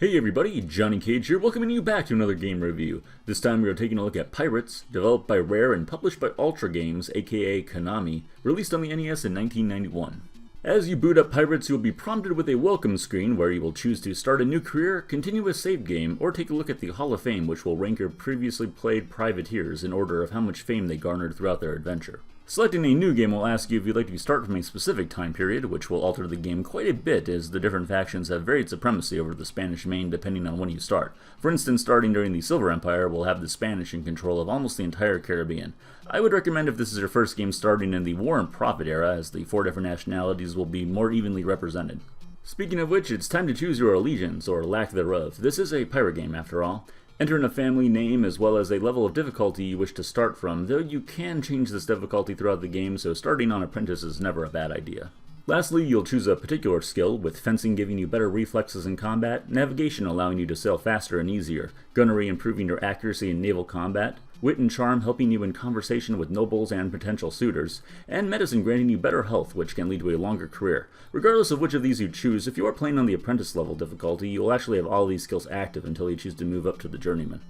Hey everybody, Johnny Cage here, welcoming you back to another game review. This time we are taking a look at Pirates, developed by Rare and published by Ultra Games, aka Konami, released on the NES in 1991. As you boot up Pirates, you will be prompted with a welcome screen where you will choose to start a new career, continue a save game, or take a look at the Hall of Fame, which will rank your previously played privateers in order of how much fame they garnered throughout their adventure. Selecting a new game will ask you if you'd like to start from a specific time period, which will alter the game quite a bit as the different factions have varied supremacy over the Spanish Main depending on when you start. For instance, starting during the Silver Empire will have the Spanish in control of almost the entire Caribbean. I would recommend if this is your first game starting in the War and Profit era, as the 4 different nationalities will be more evenly represented. Speaking of which, it's time to choose your allegiance, or lack thereof. This is a pirate game after all. Enter in a family name as well as a level of difficulty you wish to start from, though you can change this difficulty throughout the game, so starting on Apprentice is never a bad idea. Lastly, you'll choose a particular skill, with fencing giving you better reflexes in combat, navigation allowing you to sail faster and easier, gunnery improving your accuracy in naval combat, wit and charm helping you in conversation with nobles and potential suitors, and medicine granting you better health, which can lead to a longer career. Regardless of which of these you choose, if you are playing on the Apprentice level difficulty, you will actually have all these skills active until you choose to move up to the Journeyman.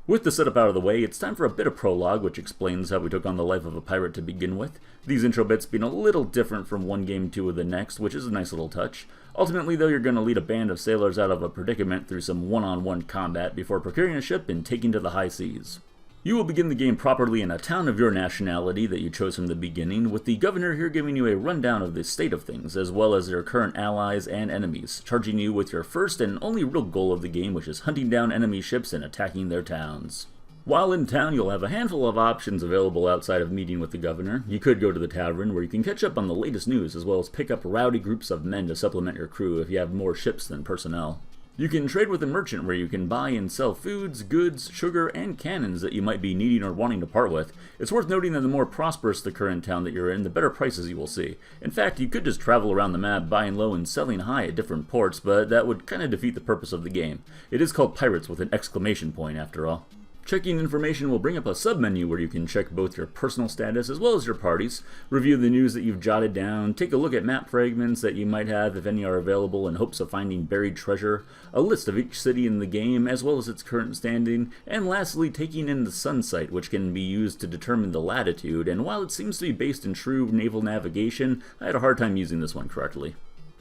With the setup out of the way, it's time for a bit of prologue, which explains how we took on the life of a pirate to begin with. These intro bits being a little different from one game to the next, which is a nice little touch. Ultimately, though, you're going to lead a band of sailors out of a predicament through some one-on-one combat before procuring a ship and taking to the high seas. You will begin the game properly in a town of your nationality that you chose from the beginning, with the governor here giving you a rundown of the state of things, as well as your current allies and enemies, charging you with your first and only real goal of the game, which is hunting down enemy ships and attacking their towns. While in town, you'll have a handful of options available outside of meeting with the governor. You could go to the tavern, where you can catch up on the latest news, as well as pick up rowdy groups of men to supplement your crew if you have more ships than personnel. You can trade with a merchant where you can buy and sell foods, goods, sugar, and cannons that you might be needing or wanting to part with. It's worth noting that the more prosperous the current town that you're in, the better prices you will see. In fact, you could just travel around the map buying low and selling high at different ports, but that would kind of defeat the purpose of the game. It is called Pirates with an exclamation point after all. Checking information will bring up a submenu where you can check both your personal status as well as your party's, review the news that you've jotted down, take a look at map fragments that you might have if any are available in hopes of finding buried treasure, a list of each city in the game as well as its current standing, and lastly taking in the sun sight, which can be used to determine the latitude, and while it seems to be based in true naval navigation, I had a hard time using this one correctly.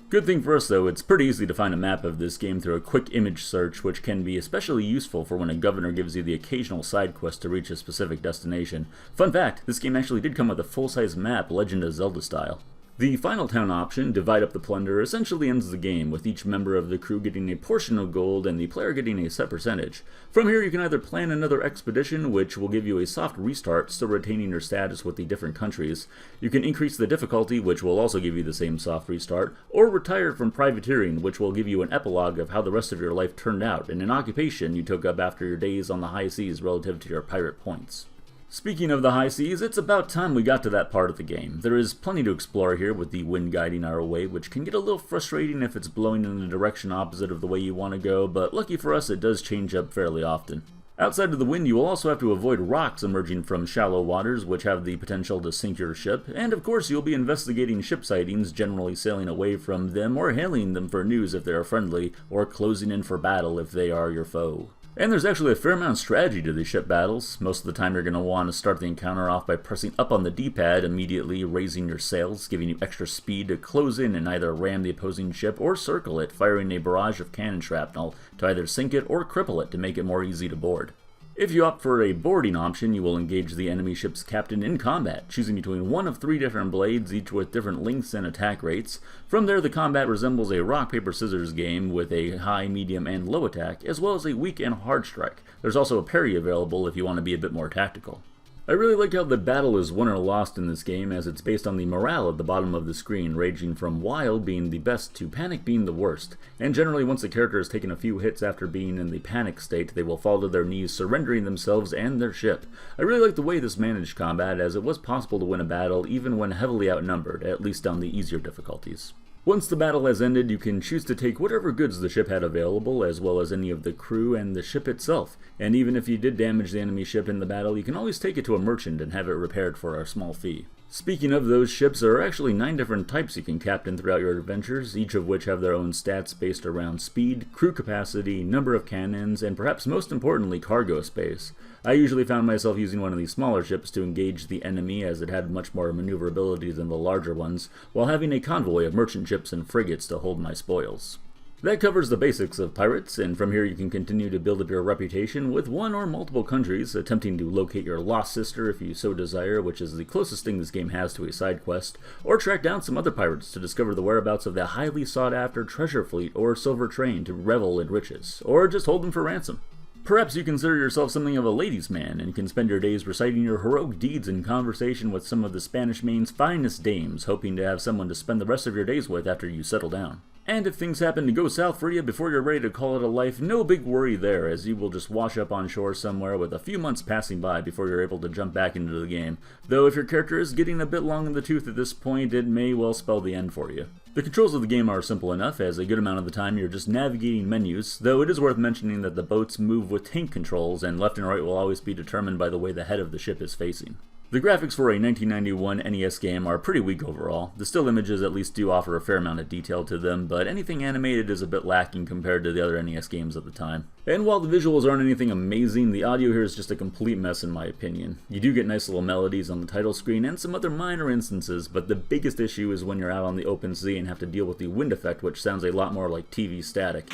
Good thing for us though, it's pretty easy to find a map of this game through a quick image search, which can be especially useful for when a governor gives you the occasional side quest to reach a specific destination. Fun fact, this game actually did come with a full-size map, Legend of Zelda style. The final town option, Divide Up the Plunder, essentially ends the game, with each member of the crew getting a portion of gold and the player getting a set percentage. From here you can either plan another expedition, which will give you a soft restart, still retaining your status with the different countries. You can increase the difficulty, which will also give you the same soft restart, or retire from privateering, which will give you an epilogue of how the rest of your life turned out, and an occupation you took up after your days on the high seas relative to your pirate points. Speaking of the high seas, it's about time we got to that part of the game. There is plenty to explore here with the wind guiding our way, which can get a little frustrating if it's blowing in the direction opposite of the way you want to go, but lucky for us it does change up fairly often. Outside of the wind, you will also have to avoid rocks emerging from shallow waters, which have the potential to sink your ship, and of course you'll be investigating ship sightings, generally sailing away from them or hailing them for news if they are friendly, or closing in for battle if they are your foe. And there's actually a fair amount of strategy to these ship battles. Most of the time you're going to want to start the encounter off by pressing up on the D-pad, immediately raising your sails, giving you extra speed to close in and either ram the opposing ship or circle it, firing a barrage of cannon shrapnel to either sink it or cripple it to make it more easy to board. If you opt for a boarding option, you will engage the enemy ship's captain in combat, choosing between one of 3 different blades, each with different lengths and attack rates. From there, the combat resembles a rock, paper, scissors game with a high, medium, and low attack, as well as a weak and hard strike. There's also a parry available if you want to be a bit more tactical. I really like how the battle is won or lost in this game, as it's based on the morale at the bottom of the screen, ranging from wild being the best to panic being the worst. And generally once the character has taken a few hits after being in the panic state, they will fall to their knees, surrendering themselves and their ship. I really like the way this managed combat, as it was possible to win a battle even when heavily outnumbered, at least on the easier difficulties. Once the battle has ended, you can choose to take whatever goods the ship had available, as well as any of the crew and the ship itself. And even if you did damage the enemy ship in the battle, you can always take it to a merchant and have it repaired for a small fee. Speaking of those ships, there are actually 9 different types you can captain throughout your adventures, each of which have their own stats based around speed, crew capacity, number of cannons, and perhaps most importantly, cargo space. I usually found myself using one of these smaller ships to engage the enemy as it had much more maneuverability than the larger ones, while having a convoy of merchant ships and frigates to hold my spoils. That covers the basics of pirates, and from here you can continue to build up your reputation with one or multiple countries, attempting to locate your lost sister if you so desire, which is the closest thing this game has to a side quest, or track down some other pirates to discover the whereabouts of the highly sought after treasure fleet or silver train to revel in riches, or just hold them for ransom. Perhaps you consider yourself something of a ladies' man and can spend your days reciting your heroic deeds in conversation with some of the Spanish Main's finest dames, hoping to have someone to spend the rest of your days with after you settle down. And if things happen to go south for you before you're ready to call it a life, no big worry there, as you will just wash up on shore somewhere with a few months passing by before you're able to jump back into the game. Though if your character is getting a bit long in the tooth at this point, it may well spell the end for you. The controls of the game are simple enough, as a good amount of the time you're just navigating menus, though it is worth mentioning that the boats move with tank controls, and left and right will always be determined by the way the head of the ship is facing. The graphics for a 1991 NES game are pretty weak overall. The still images at least do offer a fair amount of detail to them, but anything animated is a bit lacking compared to the other NES games at the time. And while the visuals aren't anything amazing, the audio here is just a complete mess in my opinion. You do get nice little melodies on the title screen and some other minor instances, but the biggest issue is when you're out on the open sea and have to deal with the wind effect, which sounds a lot more like TV static.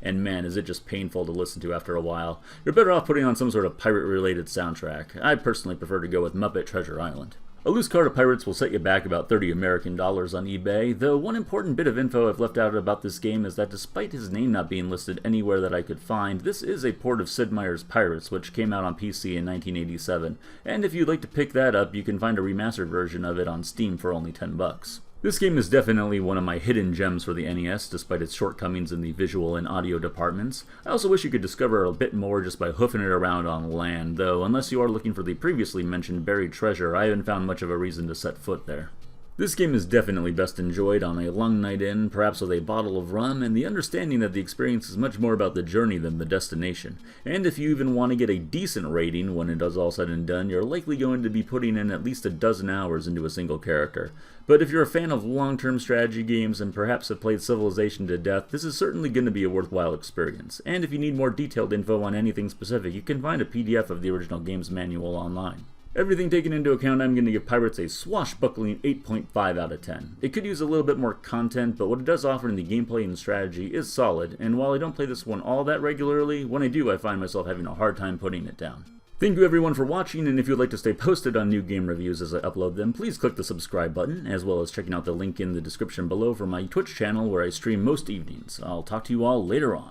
And man, is it just painful to listen to after a while. You're better off putting on some sort of pirate-related soundtrack. I personally prefer to go with Muppet Treasure Island. A loose cart of pirates will set you back about $30 American on eBay, though one important bit of info I've left out about this game is that despite his name not being listed anywhere that I could find, this is a port of Sid Meier's Pirates, which came out on PC in 1987, and if you'd like to pick that up, you can find a remastered version of it on Steam for only $10. This game is definitely one of my hidden gems for the NES, despite its shortcomings in the visual and audio departments. I also wish you could discover a bit more just by hoofing it around on land, though unless you are looking for the previously mentioned buried treasure, I haven't found much of a reason to set foot there. This game is definitely best enjoyed on a long night in, perhaps with a bottle of rum, and the understanding that the experience is much more about the journey than the destination. And if you even want to get a decent rating when it is all said and done, you're likely going to be putting in at least a dozen hours into a single character. But if you're a fan of long-term strategy games and perhaps have played Civilization to death, this is certainly going to be a worthwhile experience. And if you need more detailed info on anything specific, you can find a PDF of the original game's manual online. Everything taken into account, I'm going to give Pirates a swashbuckling 8.5 out of 10. It could use a little bit more content, but what it does offer in the gameplay and strategy is solid, and while I don't play this one all that regularly, when I do I find myself having a hard time putting it down. Thank you everyone for watching, and if you'd like to stay posted on new game reviews as I upload them, please click the subscribe button, as well as checking out the link in the description below for my Twitch channel where I stream most evenings. I'll talk to you all later on.